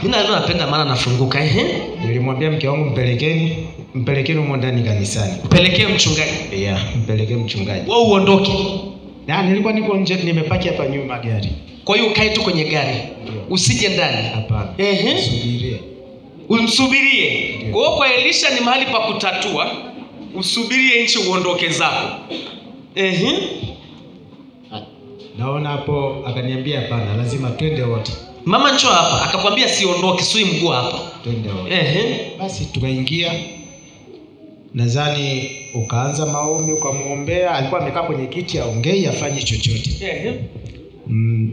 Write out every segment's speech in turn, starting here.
Mimi leo napenda maana nafunguka. Nilimwambia mke wangu mpelekeni huko ndani kanisani. Mpelekee mchungaji. Mpelekee mchungaji. Wewe uondoke. Nilikuwa niko nje, nimepaki hapa nyuma gari. Kwa hiyo ukae tu kwenye gari. Usije ndani. Hapana. Subirie. Umsubirie. Kwa hiyo kwa Elisha ni mahali pa kutatua. Usubirie nchi uondoke zako. Naona hapo akaniambia hapana, lazima twende wote. Mama njoo hapa, akakwambia siondoke, sui mguu hapa. Twende wote. Basi tukaingia. Nadhani ukaanza maombi, ukamuombea, alikuwa amekaa kwenye kiti aongei afanye chochote.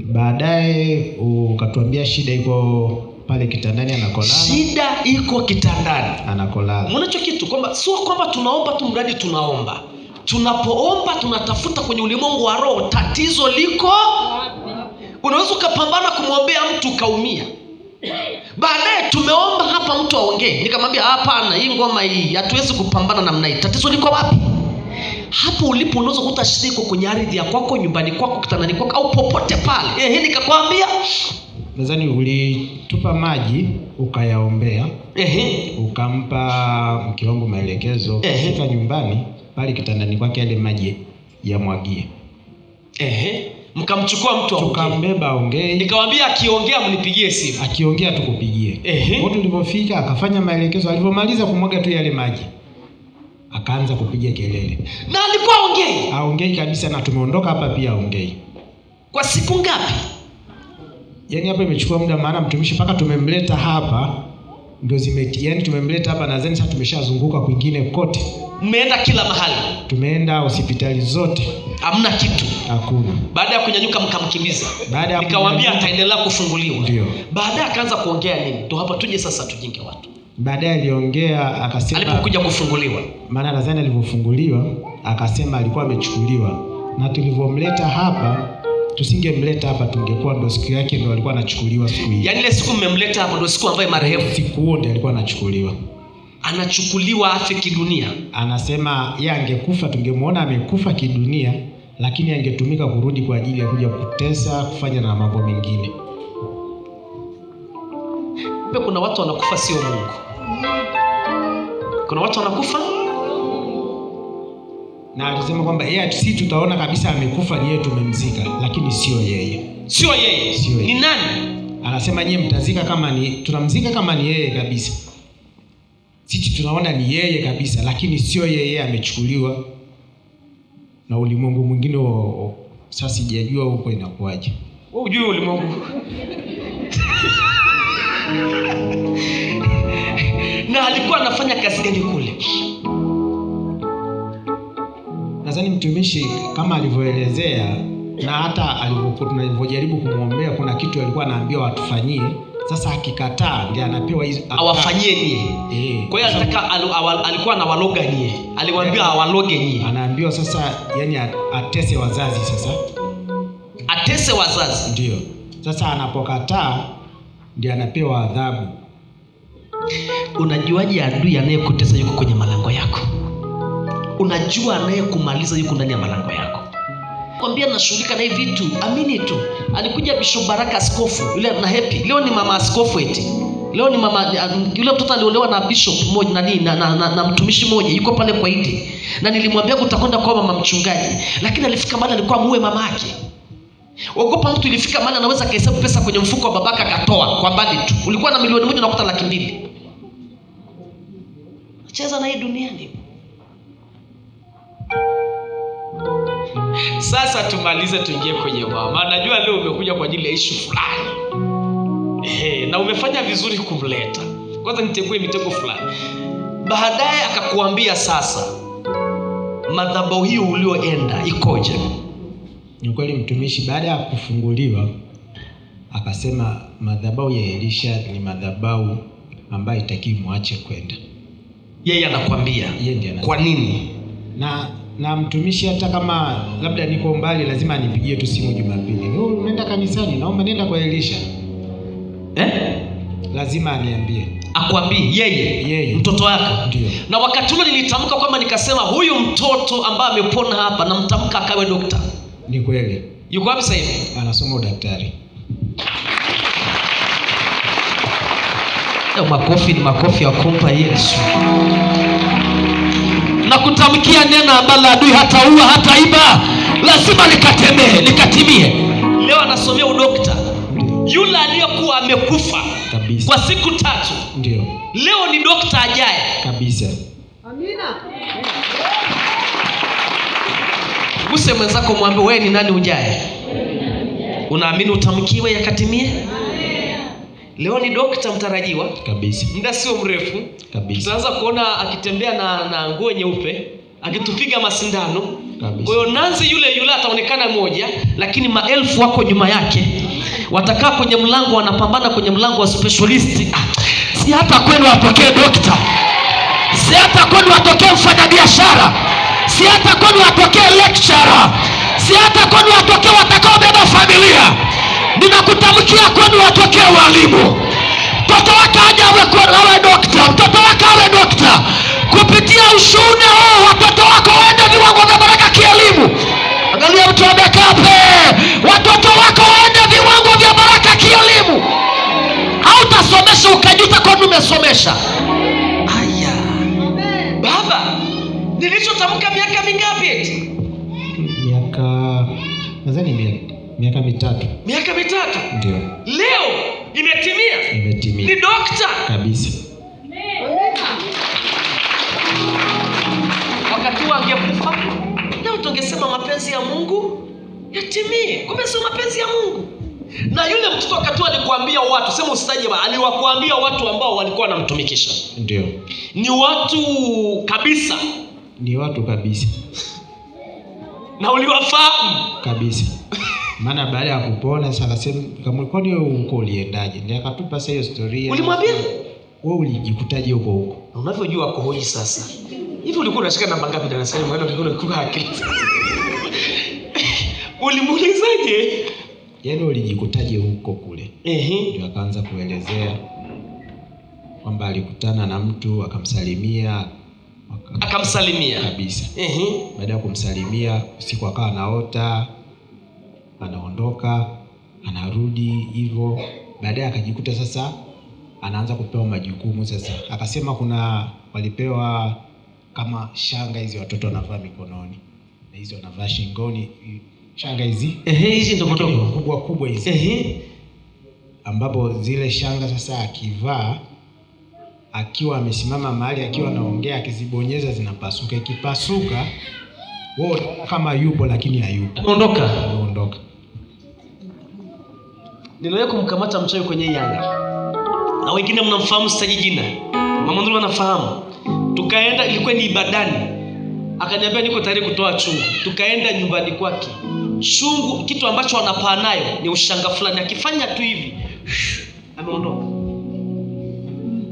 Baadaye ukatuambia shida iko pale kitandani anakolala. Shida iko kitandani anakolala. Mnacho kitu kwamba sio kwamba tunaomba tu mradi tunaomba. Tunapoomba tunatafuta kwenye ulimwengu wa roho tatizo liko wapi. Unaweza ukapambana kumwombea mtu kaumia. Baadaye tumeomba hapa mtu aongee. Nikamwambia hapana, hii ngoma hii hatuwezi kupambana namna hii. Tatizo liko wapi? Hapo ulipo unaweza kukuta shida iko kwenye ardhi ya kwako, nyumbani kwako, kitandani kwako au popote pale. Nikakwambia nadhani ulitupa maji ukayaombea. Ukampa mke wangu maelekezo kufika nyumbani pale kitandani kwake yale maji yamwagie. Mkamchukua mtu aongee. Tukambeba aongee. Nikamwambia akiongea mnipigie simu. Akiongea tukupigie. Wote tulipofika akafanya maelekezo, alipomaliza kumwaga tu yale maji akaanza kupiga kelele. Na alikuwa aongei? Aongei kabisa, na tumeondoka hapa pia aongei. Kwa siku ngapi? Hapa imechukua muda, maana mtumishi paka tumemleta hapa ndio tumemleta hapa, nadhani sasa tumeshazunguka kwingine kote. Mmeenda kila mahali? Tumeenda hospitali zote. Hamna kitu. Hakuna. Baada ya kunyanyuka mkamkimbiza. Nikamwambia ataendelea kufunguliwa. Ndio. Baadaye akaanza kuongea nini? Ndio hapa tuje sasa tujinge watu. Baadaye aliongea akasema alipokuja kufunguliwa. Maana nadhani alivyofunguliwa akasema alikuwa amechukuliwa. Na tulivyomleta hapa, tusingemleta hapa tungekuwa ndo siku yake ndo alikuwa anachukuliwa siku hii. Ile siku mmemleta hapa ndo siku ambayo marehemu. Siku wote alikuwa anachukuliwa. Anachukuliwa afe kidunia. Anasema yeye angekufa tungemuona amekufa kidunia, lakini angetumika kurudi kwa ajili ya kuja kutesa, kufanya na mambo mengine. Kuna watu wanakufa sio Mungu. Kuna watu wanakufa. Na alisema kwamba yeye sisi tutaona kabisa amekufa ni yeye tumemzika, lakini sio yeye. Sio yeye. Ni nani? Anasema nyie mtazika kama ni tunamzika kama ni yeye kabisa. Sisi tunaona ni yeye kabisa, lakini sio yeye, amechukuliwa na ulimwengu mwingine. Sasa sijajua huko inakuaje. Wewe unajua ulimwengu. Na alikuwa anafanya kazi gani kule? Nadhani mtumishi kama alivyoelezea, na hata alivyojaribu kumwombea, kuna kitu alikuwa anaambiwa watufanyie. Sasa akikataa ndiye anapewa hizo awafanyie nyie. Kwa hiyo anataka alikuwa anawaloga nyie. Aliwaambia awaloge nyie. Anaambiwa sasa atese wazazi sasa. Atese wazazi. Ndio. Sasa anapokataa ndiye anapewa adhabu. Unajuaje adui anayekutesa yuko kwenye malango yako? Unajua anayekumaliza yuko ndani ya malango yako. Kwambia nashughulika na hivi vitu, amini tu. Alikuja Bishop Baraka askofu, yule na Happy. Leo ni mama askofu eti. Leo ni mama yule mtoto aliolewa na bishop mmoja na mtumishi mmoja yuko pale kwa Idi. Na nilimwambia utakwenda kwa mama mchungaji, lakini alifika mahali alikuwa muue mama yake. Ogopa mtu ilifika mahali anaweza kahesabu pesa kwenye mfuko wa babaka akatoa kwa badi tu. Ulikuwa na milioni 1 unakuta 200,000. Cheza na hii duniani. Sasa tumalize tuingie kwenye mama. Najua leo umekuja kwa ajili ya issue fulani. Na umefanya vizuri kumleta. Kwanza nitegue mitego fulani. Baadaye akakuambia sasa madhabahu hiyo ulioenda ikoje? Ni kweli mtumishi baada ya kufunguliwa akasema madhabahu ya Elisha ni madhabahu ambayo itaki muache kwenda. Yeye anakuambia. Kwa nini? Na mtumishi hata kama labda niko mbali lazima anipigie tu simu Jumapili. Wewe unaenda kanisani, naomba nenda kwa Elisha. Lazima aniambie. Akwambie yeye mtoto wako. Ndio. Na wakati ule nilitamka kwamba nikasema huyu mtoto ambaye amepona hapa namtamka akawe daktari. Ni kweli. Yuko wapi sasa hivi? Anasoma udaktari. Makofi ni makofi ya kumpa Yesu. Na kutamkia neno ambalo adui hataua hataiba, lazima likatimie. Leo anasomea udokta. Yule aliyekuwa amekufa kabisa kwa siku 3. Ndio. Leo ni dokta ajaye kabisa. Amina. Muse mwenzako mwambie wewe ni nani ujaye? Unaamini utamkiwe yakatimie? Leo ni dokta mtarajiwa kabisa. Muda sio mrefu kabisa tutaanza kuona akitembea na nguo nyeupe akitupiga masindano kabisa. Kwa hiyo Nanzi yule ataonekana moja, lakini maelfu wako nyuma yake. Watakaa kwenye mlango, wanapambana kwenye mlango wa specialist. Si hata kwenu atokee dokta, si hata kwenu atokee mfanyabiashara, si hata kwenu atokee lecturer, si hata kwenu atokee watakaobeba familia. Ninakutamkia kwenu watokee walimu. Mtoto wake aje awe dokta, mtoto wake awe dokta. Kupitia ushuhuda huu watoto wako waende viwango vya baraka kielimu. Angalia mtu amekape, watoto wako waende viwango vya baraka kielimu. Hautasomesha ukajuta kwani umesomesha. Aya. Baba, nilichotamka miaka mingapi eti? Miaka mitatu. Miaka 3? Ndio. Leo imetimia. Imetimia. Ni dokta kabisa. Wakati wangekufa leo tungesema mapenzi ya Mungu yatimie. Kumbe sio mapenzi ya Mungu. Na yule mtoto wakati alikwambia watu, sema usitaje, aliwakuambia watu ambao walikuwa wanamtumikisha. Ndio. Ni watu kabisa. Ni watu kabisa. Na uliwafahamu kabisa. Maana baada ya kupona sasa akasema kama kwani wewe uko uliendaje? Ndiye akatupa sasa hiyo story. Ulimwambia? Wewe ulijikutaje huko? Na unavyojua kohoji sasa. Hivi ulikuwa unashika namba ngapi darasani? Maana ulikuwa akili. Ulimuulizaje? Yaani ulijikutaje huko kule? Ndio akaanza kuelezea kwamba alikutana na mtu akamsalimia kabisa. Baada ya kumsalimia usiku akawa anaota, anaondoka, anarudi hivyo. Baadaye akajikuta sasa anaanza kupewa majukumu sasa. Akasema walipewa kama shanga hizi watoto wanavaa mikononi na hizo wanavaa shingoni. Shanga hizi hizi ndogo kubwa hizi. Ambapo zile shanga sasa akivaa akiwa amesimama mahali akiwa anaongea akizibonyeza zinapasuka. Ikipasuka wewe kama yupo lakini hayupo. Anaondoka. Niliwahi kumkamata mchawi kwenye Yanga. Na wengine mnamfahamu sitaji jina. Mama Nduru anafahamu. Tukaenda, ilikuwa ni ibadani. Akaniambia niko tayari kutoa chungu. Tukaenda nyumbani kwake. Chungu kitu ambacho anapaa nayo ni ushanga fulani. Akifanya tu hivi ameondoka.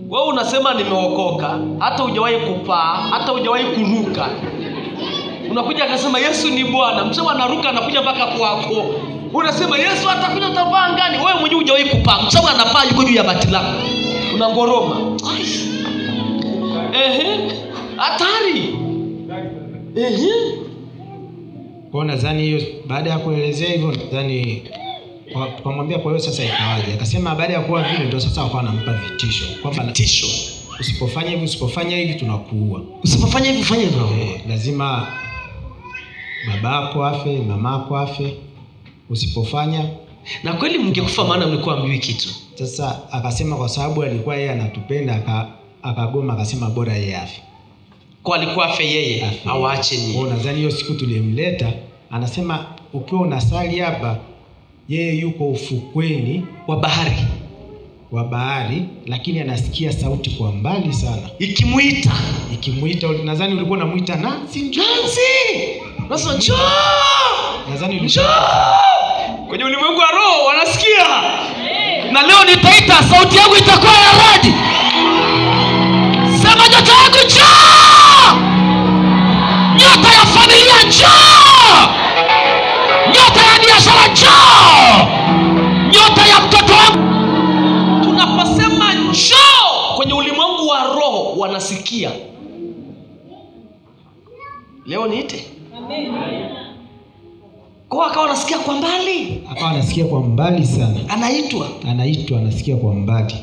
Wewe unasema nimeokoka, hata hujawahi kupaa, hata hujawahi kuruka. Unakuja akasema Yesu ni Bwana. Mchawi anaruka anakuja mpaka kwako. Unasema Yesu atakuja utavaa angani. Wewe mwenyewe hujawahi kupaa. Mchawi anapaa yuko juu ya bati lako. Unangoroma. Hatari. Kwa nadhani hiyo baada ya kuelezea hivyo nadhani kumwambia kwa hiyo sasa ikawaje. Akasema baada ya kuwa vile ndio sasa wakawa anampa vitisho. Kwamba vitisho. Usipofanya hivi tunakuua. Usipofanya hivi fanya hivyo. Lazima babako afe, mamako afe. Usipofanya. Na kweli mngekufa maana mlikuwa mjui kitu. Sasa akasema kwa sababu alikuwa yeye anatupenda akagoma akasema bora yeye afe. Kwa alikuwa afe yeye awaache nyinyi. Kwa nadhani hiyo siku tulimleta anasema ukiwa unasali hapa yeye yuko ufukweni wa bahari lakini anasikia sauti kwa mbali sana ikimuita. Nadhani ulikuwa unamuita Nancy, njoo. Basi njoo. Nadhani ulikuwa kwenye ulimwengu wa roho wanasikia. Na leo nitaita, sauti yangu itakuwa ya radi. Sema nyota yangu njoo. Nyota ya familia njoo. Nyota ya biashara njoo. Nyota ya mtoto wangu. Tunaposema njoo kwenye ulimwengu wa roho wanasikia. Leo niite. Kwa akawa anasikia kwa mbali. Akawa anasikia kwa mbali sana. Anaitwa anasikia kwa mbali.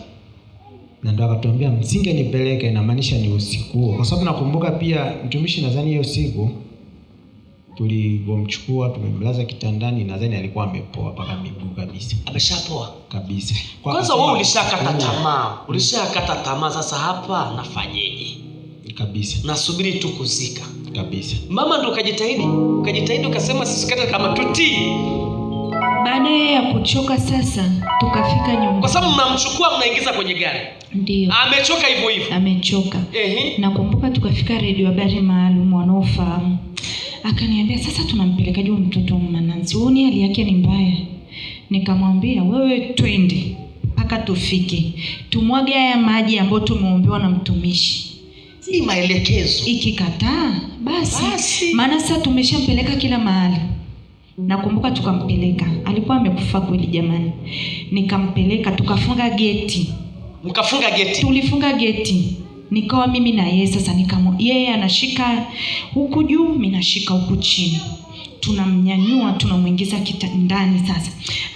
Na ndo akatuambia msingenipeleka, inamaanisha ni usiku huo. Kwa sababu nakumbuka pia mtumishi, nadhani hiyo siku tulipomchukua tumemlaza kitandani, nadhani alikuwa amepoa mpaka miguu kabisa. Ameshapoa kabisa. Kwanza wewe ulishakata tamaa. Ulishakata tamaa, sasa hapa nafanyeje? Kabisa. Nasubiri tu kuzika. Kabisa. Mama ndo ukajitahidi ukasema sisi kata kama tutii. Baada ya kuchoka sasa tukafika nyumbani. Kwa sababu mnamchukua mnaingiza kwenye gari. Ndio. Amechoka hivyo hivyo. Amechoka. Nakumbuka tukafika redio habari maalum wanaofahamu. Akaniambia sasa tunampeleka juu mtoto Mmananzi. Uone hali yake ni mbaya. Nikamwambia wewe twende mpaka tufike. Tumwage haya maji ambayo tumeombewa na mtumishi. Si maelekezo. Ikikataa basi. Maana sasa tumeshampeleka kila mahali. Nakumbuka tukampeleka. Alikuwa amekufa kweli jamani. Nikampeleka tukafunga geti. Mkafunga geti? Tulifunga geti. Nikawa mimi na yeye sasa yeye anashika huku juu, mimi nashika huku chini. Tunamnyanyua, tunamuingiza ndani sasa.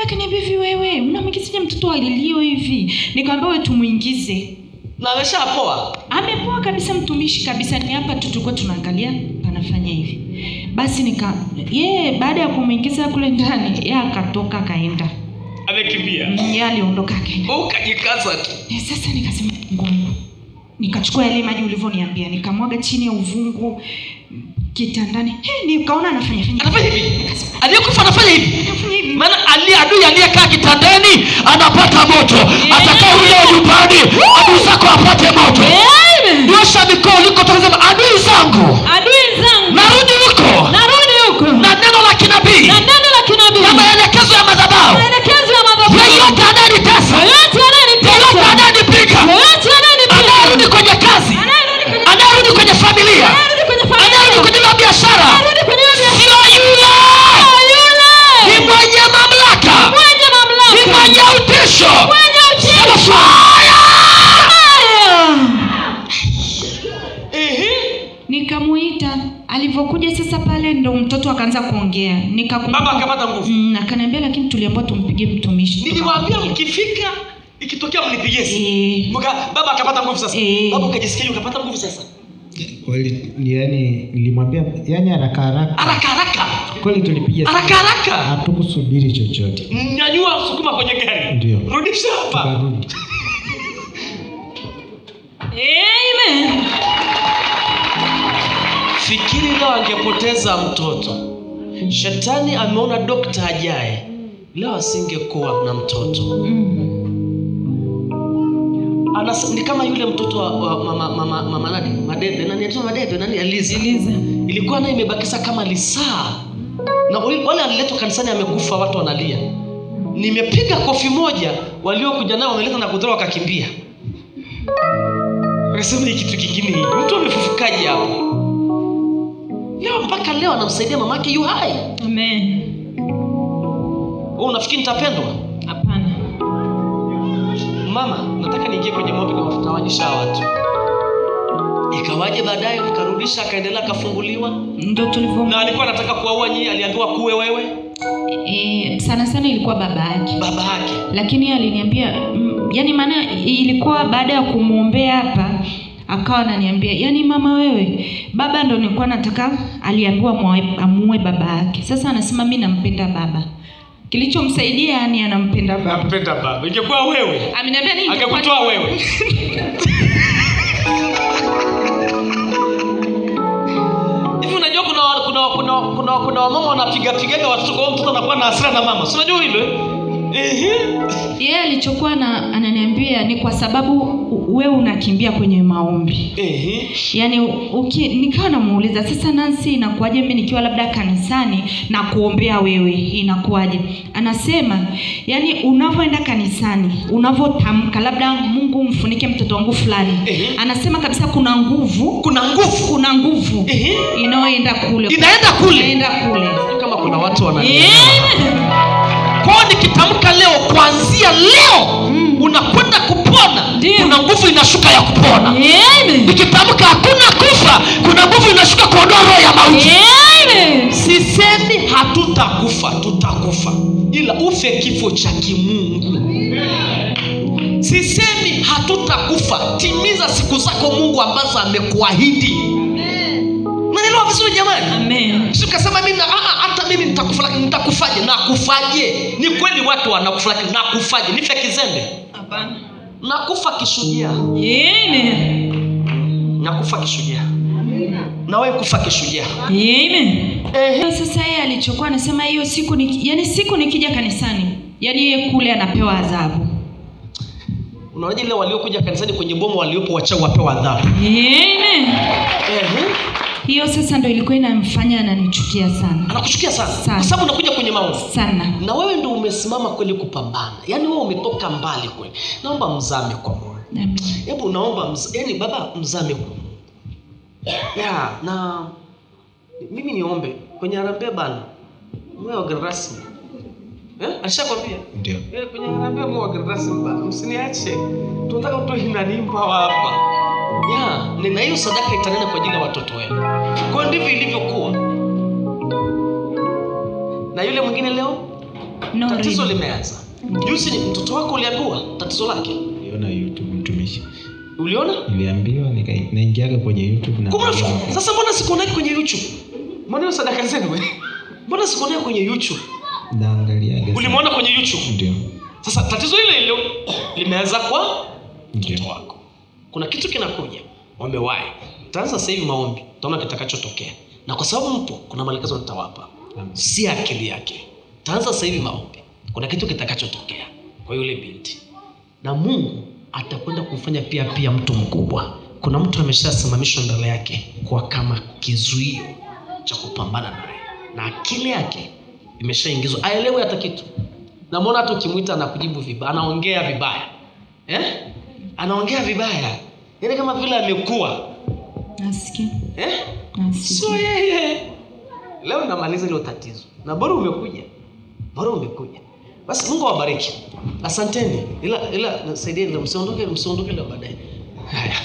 Akaniambia hivi wewe, unamwingizaje mtoto alilio hivi? Nikamwambia wewe tumuingize. Na ameshapoa? Amepoa kabisa mtumishi kabisa, ni hapa tu tulikuwa tunaangalia panafanya hivi. Basi baada ya kumuingiza kule ndani, yeye akatoka kaenda. Amekimbia? Yeye aliondoka kaenda. Ukajikaza tu. Sasa nikasema Mungu. Nikachukua yale maji ulivyoniambia, nikamwaga chini ya uvungu kitandani. Nikaona anafanya hivi. Aliyekufa anafanya hivi. Maana adui aliyekaa kitandani anapata moto. Atakaa huyo nyumbani, adui zako apate moto. Nyosha mikono uliko tazama, adui zangu. Narudi huko. Na neno la kinabii. Na maelekezo ya madhabahu. Yeyote ananitesa. Yeyote ananipiga. Anarudi kwenye kazi. Anarudi kwenye familia. Anarudi kwenye biashara. Sio yule. Ni mwenye mamlaka. Ni mwenye utisho. Nikamuita. Alivyokuja sasa pale ndo mtoto akaanza kuongea. Baba akapata nguvu. Akaniambia lakini tuliambiwa tumpige mtumishi. Nilimwambia mkifika ikitokea mnipigie. Baba akapata nguvu sasa. Baba ukajisikia ukapata nguvu sasa. Kweli nilimwambia haraka. Kweli tulipiga haraka. Hatukusubiri chochote. Nyanyua sukuma kwenye gari. Ndio. Rudisha hapa. Tukarudi. Amen. Fikiri leo angepoteza mtoto. Shetani ameona dokta ajaye. Leo asingekuwa na mtoto. Ni kama yule mtoto wa mama nani? Madebe, Eliza. Ilikuwa naye imebakisa kama lisaa. Na wale aliletwa kanisani amekufa, watu wanalia. Nimepiga kofi moja, waliokuja nao wameleta na kudhuru wakakimbia. Akasema hiki kitu kingine. Mtu amefufukaje hapo? Leo mpaka leo anamsaidia mamake yu hai. Amen. Wewe unafikiri nitapendwa? Hapana. Mama, nataka niingie kwenye maombi na kutawanyisha watu. Ikawaje baadaye mkarudisha akaendelea kafunguliwa? Ndio tulivyo. Na alikuwa anataka kuua nyinyi, aliambiwa kuwe wewe? Sana ilikuwa baba yake. Lakini aliniambia yani maana ilikuwa baada ya kumuombea hapa akawa ananiambia yani mama wewe, baba ndo nilikuwa nataka, aliambiwa amuue baba yake. Sasa anasema mimi nampenda baba. Kilichomsaidia yani anampenda baba. Nampenda baba. Ingekuwa wewe. Ameniambia nini? Angekutoa wewe. Hivi unajua kuna wamama wanapiga watoto kwa mtoto anakuwa na hasira na mama. Si unajua hilo? Yeye alichokuwa ananiambia ni kwa sababu wewe unakimbia kwenye maombi. Yaani nikawa namuuliza sasa Nancy, inakuaje mimi nikiwa labda kanisani na kuombea wewe inakuaje? Anasema yani unavyoenda kanisani, unavyotamka labda Mungu mfunike mtoto wangu fulani. Anasema kabisa kuna nguvu inayoenda kule. Inaenda kule. Kama kuna watu wananielewa. Kwa nikitamka leo, kuanzia leo unakwenda kupona. Kuna nguvu inashuka ya kupona. Nikitamka hakuna kufa, kuna nguvu inashuka kuondoa roho ya mauti. Sisemi hatutakufa, tutakufa, ila ufe kifo cha kimungu. Sisemi hatutakufa. Timiza siku zako Mungu ambazo amekuahidi. Unaelewa vizuri jamani? Amen. Sikasema mimi hata mimi nitakufa, lakini nitakufaje? Na kufaje? Ni kweli watu wanakufa, lakini na kufaje? Nife kizembe? Hapana. Nakufa kishujaa. Amen. Nakufa kishujaa. Na wewe kufa kishujaa. Amen. Sasa yeye alichokuwa anasema hiyo siku siku nikija kanisani, yani yeye kule anapewa adhabu. Unaona ile waliokuja kanisani kwenye bomo waliopo wachawi wapewa adhabu. Amen. Hiyo sasa ndio ilikuwa inamfanya ananichukia sana. Anakuchukia sana. Kwa sababu unakuja kwenye maombi. Sana. Na wewe ndio umesimama kweli kupambana. Yaani wewe umetoka mbali kweli. Naomba mzame kwa Mungu. Amen. Hebu naomba yaani baba mzame kwa Mungu. Na mimi niombe kwenye harambee bana. Mwe wageni rasmi. Alishakwambia? Ndio. Kwenye harambee mwe wageni rasmi bana. Msiniache. Tunataka utoe inanimpa hapa. Na hiyo sadaka itanena kwa ajili ya watoto wenu. Kwa ndivyo ilivyokuwa. Na yule mwingine leo tatizo limeanza. Juzi ni mtoto wako uliambiwa tatizo lake. Uliona YouTube mtumishi. Uliona? Niliambiwa naingiaga kwenye YouTube na. Sasa mbona sikuonaki kwenye YouTube? Mbona hiyo sadaka zenu wewe? Mbona sikuonaki kwenye YouTube? Naangaliaga. Ulimuona kwenye YouTube? Ndio. Sasa tatizo ile limeanza kwa mtoto wako. Kuna kitu kinakuja. Wamewahi. Taanza sasa hivi maombi. Utaona kitakachotokea. Na kwa sababu mpo, kuna maelekezo nitawapa. Si akili yake. Taanza sasa hivi maombi. Kuna kitu kitakachotokea kwa yule binti. Na Mungu atakwenda kufanya pia mtu mkubwa. Kuna mtu ameshasimamishwa mbele yake kwa kama kizuio cha kupambana naye. Na akili yake imeshaingizwa. Aelewe hata kitu. Na mbona hata ukimuita anakujibu vibaya, anaongea vibaya. Anaongea vibaya. Yaani kama vile amekuwa. Nasikia. Nasikia. Sio yeye. Leo namaliza hilo tatizo. Na bora umekuja. Basi Mungu awabariki. Asanteni. Ila saidieni msiondoke leo baadaye. Haya.